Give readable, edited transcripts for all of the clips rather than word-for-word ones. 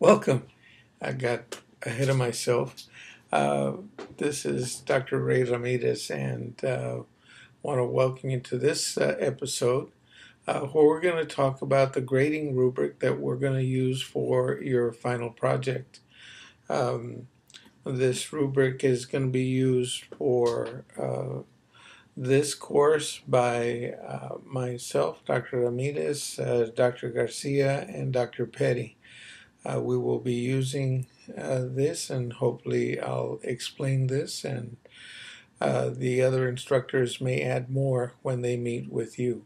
Welcome. I got ahead of myself. Uh, this is Dr. Ray Ramirez, and want to welcome you to this episode where we're going to talk about the grading rubric that we're going to use for your final project. This rubric is going to be used for this course by myself, Dr. Ramirez, Dr. Garcia, and Dr. Petty. We will be using this, and hopefully I'll explain this, and the other instructors may add more when they meet with you.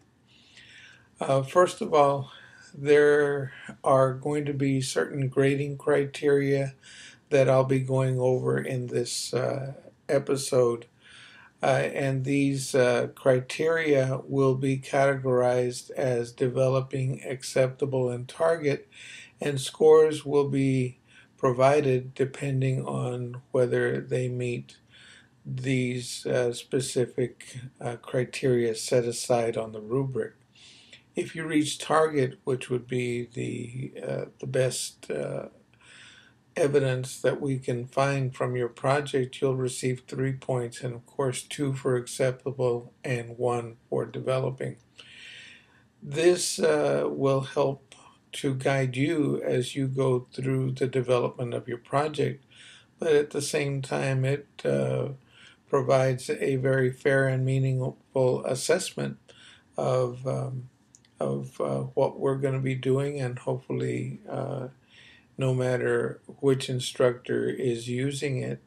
First of all, there are going to be certain grading criteria that I'll be going over in this episode. And these criteria will be categorized as developing, acceptable, and target, and scores will be provided depending on whether they meet these specific criteria set aside on the rubric. If you reach target, which would be the best evidence that we can find from your project, you'll receive 3 points, and of course 2 for acceptable and 1 for developing. This will help to guide you as you go through the development of your project, but at the same time it provides a very fair and meaningful assessment of what we're going to be doing, and hopefully no matter which instructor is using it,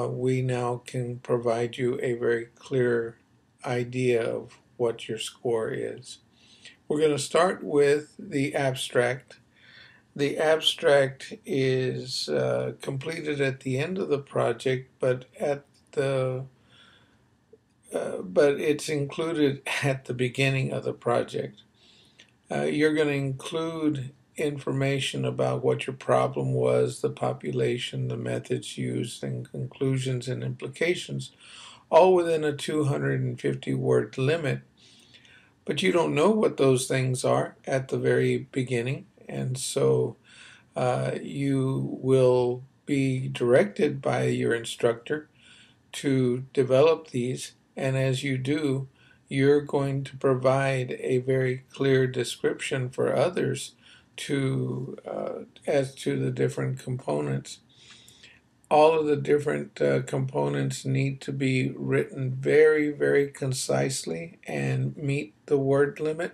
we now can provide you a very clear idea of what your score is. We're going to start with the abstract. The abstract is completed at the end of the project, but it's included at the beginning of the project. You're going to include information about what your problem was, the population, the methods used, and conclusions and implications, all within a 250-word limit. But you don't know what those things are at the very beginning, and so you will be directed by your instructor to develop these, and as you do, you're going to provide a very clear description for others as to the different components. All of the different components need to be written very, very concisely and meet the word limit,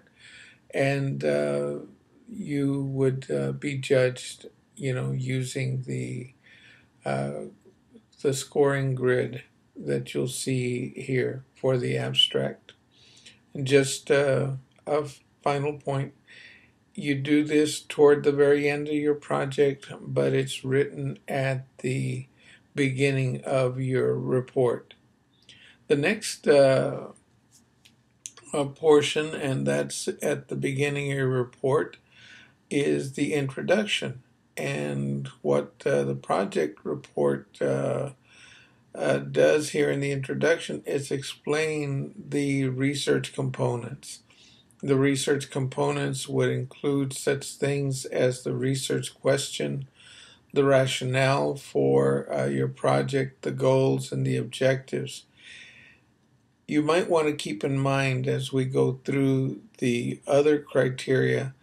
and you would be judged, using the scoring grid that you'll see here for the abstract. And just a final point, you do this toward the very end of your project, but it's written at the beginning of your report. The next portion, and that's at the beginning of your report, is the introduction. And what the project report does here in the introduction is explain the research components. The research components would include such things as the research question, the rationale for your project, the goals, and the objectives. You might want to keep in mind as we go through the other criteria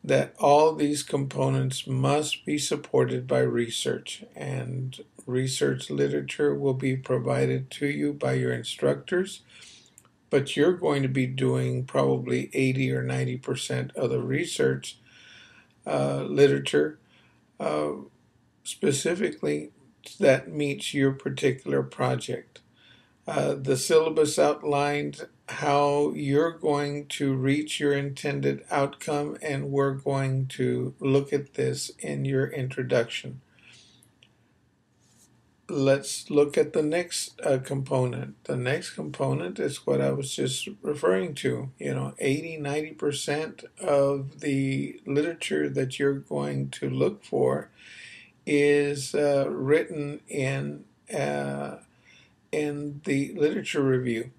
that all these components must be supported by research, and research literature will be provided to you by your instructors, but you're going to be doing probably 80 or 90% of the research literature specifically that meets your particular project. The syllabus outlined how you're going to reach your intended outcome, and we're going to look at this in your introduction. Let's look at the next component. The next component is what I was just referring to. 80-90% of the literature that you're going to look for is written in the literature review.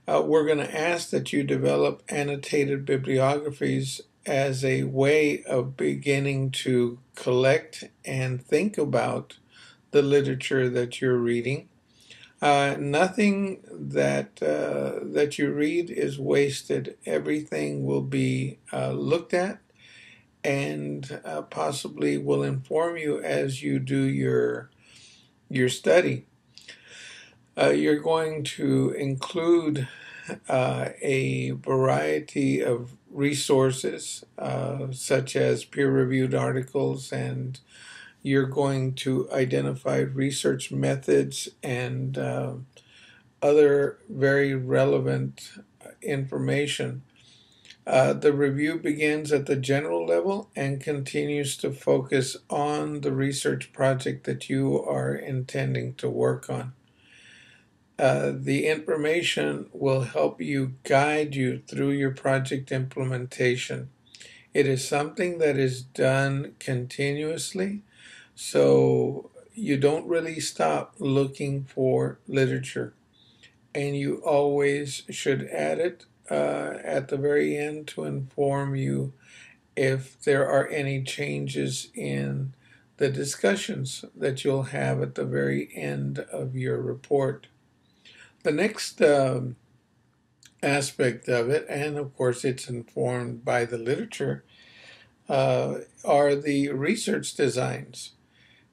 We're going to ask that you develop annotated bibliographies as a way of beginning to collect and think about the literature that you're reading. Nothing that you read is wasted. Everything will be looked at and possibly will inform you as you do your study. You're going to include a variety of resources, such as peer-reviewed articles, and you're going to identify research methods and other very relevant information. The review begins at the general level and continues to focus on the research project that you are intending to work on. The information will help you guide you through your project implementation. It is something that is done continuously, so you don't really stop looking for literature, and you always should add it at the very end to inform you if there are any changes in the discussions that you'll have at the very end of your report. The next aspect of it, and of course it's informed by the literature, are the research designs.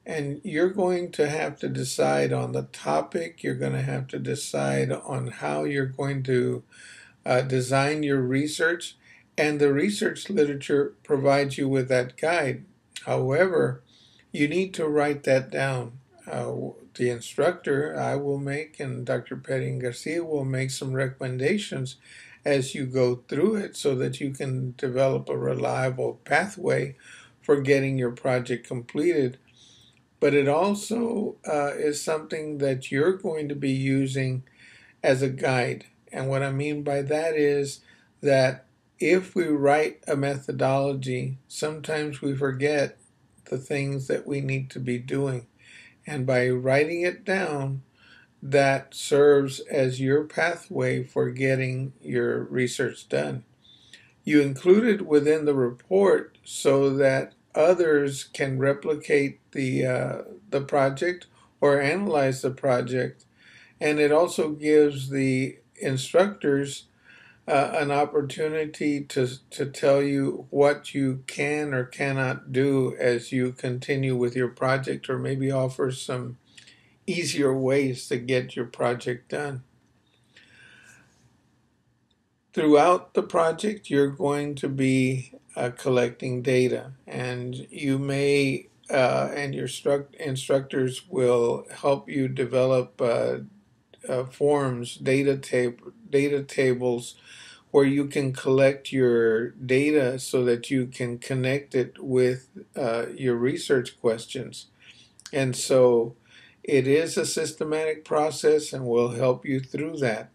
And you're going to have to decide on the topic, you're going to have to decide on how you're going to design your research, and the research literature provides you with that guide. However, you need to write that down. The instructor I will make, and Dr. Petty and Garcia will make some recommendations as you go through it so that you can develop a reliable pathway for getting your project completed. But it also is something that you're going to be using as a guide. And what I mean by that is that if we write a methodology, sometimes we forget the things that we need to be doing. And by writing it down, that serves as your pathway for getting your research done. You include it within the report so that others can replicate the project or analyze the project. And it also gives the instructors an opportunity to tell you what you can or cannot do as you continue with your project, or maybe offer some easier ways to get your project done. Throughout the project, you're going to be collecting data, and you may and your instructors will help you develop forms, data tables, where you can collect your data so that you can connect it with your research questions. And so it is a systematic process and will help you through that.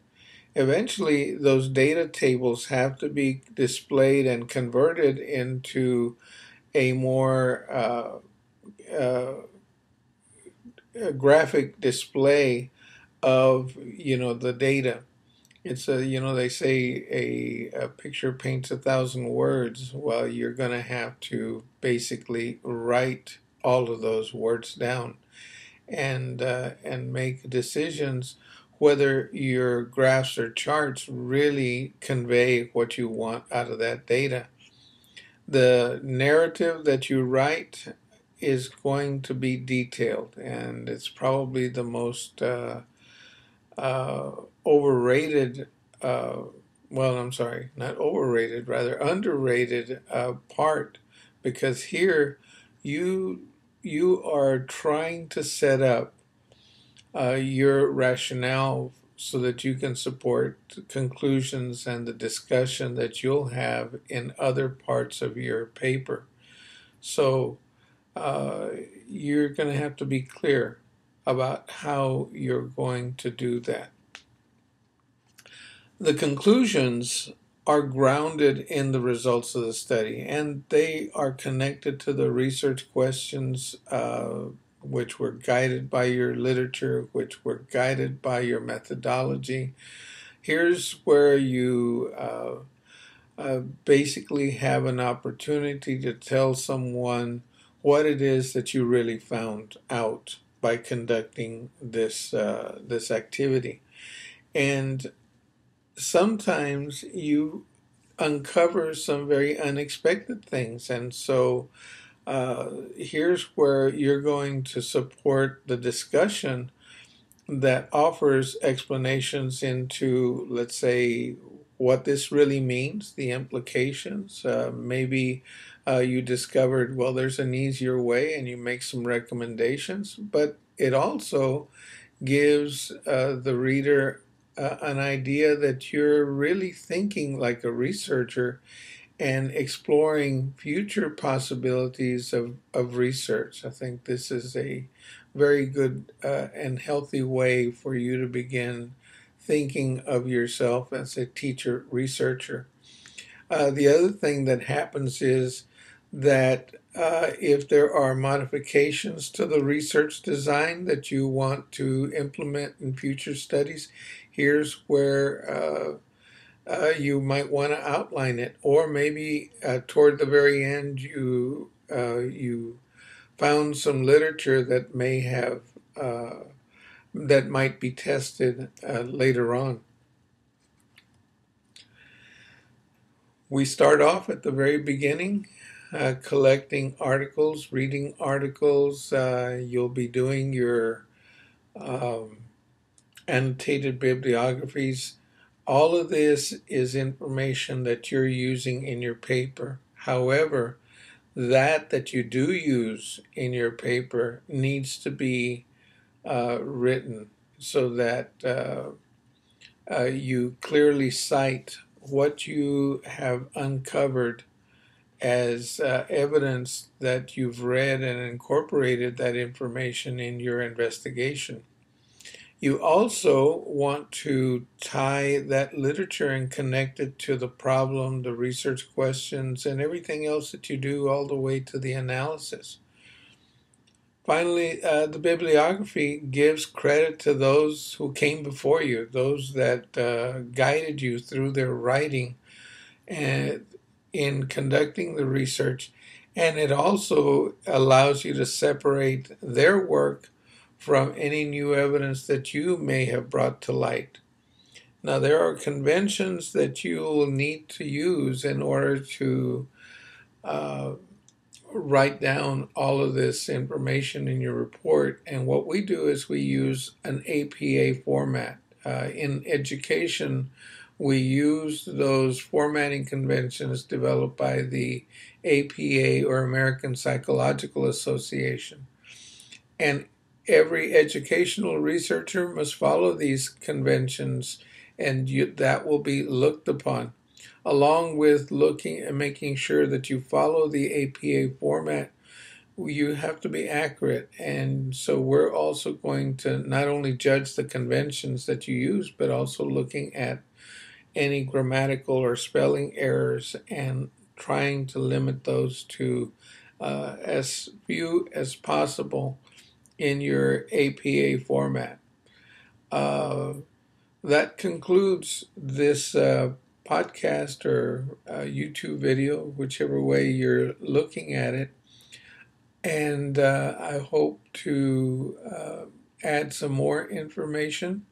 Eventually, those data tables have to be displayed and converted into a more graphic display of the data. It's they say a picture paints 1,000 words. Well, you're going to have to basically write all of those words down and make decisions whether your graphs or charts really convey what you want out of that data. The narrative that you write is going to be detailed, and it's probably the most overrated, well, I'm sorry, not overrated, rather underrated part, because here you are trying to set up your rationale so that you can support conclusions and the discussion that you'll have in other parts of your paper. So you're going to have to be clear about how you're going to do that. The conclusions are grounded in the results of the study, and they are connected to the research questions which were guided by your literature, which were guided by your methodology. Here's where you basically have an opportunity to tell someone what it is that you really found out by conducting this activity. And sometimes you uncover some very unexpected things. And so here's where you're going to support the discussion that offers explanations into, let's say, what this really means, the implications. Maybe you discovered, well, there's an easier way, and you make some recommendations, but it also gives the reader an idea that you're really thinking like a researcher and exploring future possibilities of research. I think this is a very good and healthy way for you to begin thinking of yourself as a teacher researcher. The other thing that happens is that if there are modifications to the research design that you want to implement in future studies, here's where you might want to outline it. Or maybe toward the very end, you found some literature that may have that might be tested later on. We start off at the very beginning, collecting articles, reading articles. You'll be doing your annotated bibliographies. All of this is information that you're using in your paper. However, that you do use in your paper needs to be written so that you clearly cite what you have uncovered as evidence that you've read and incorporated that information in your investigation. You also want to tie that literature and connect it to the problem, the research questions, and everything else that you do all the way to the analysis. Finally, the bibliography gives credit to those who came before you, those that guided you through their writing and in conducting the research. And it also allows you to separate their work from any new evidence that you may have brought to light. Now, there are conventions that you will need to use in order to write down all of this information in your report. And what we do is we use an APA format. In education, we use those formatting conventions developed by the APA, or American Psychological Association. And every educational researcher must follow these conventions, and that will be looked upon, along with looking and making sure that you follow the APA format. You have to be accurate. And so we're also going to not only judge the conventions that you use, but also looking at any grammatical or spelling errors and trying to limit those to as few as possible in your APA format. That concludes this podcast or YouTube video, whichever way you're looking at it. And I hope to add some more information.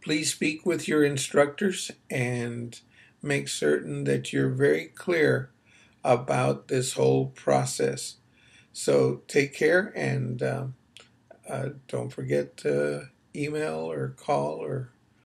Please speak with your instructors and make certain that you're very clear about this whole process. So take care, and don't forget to email or call or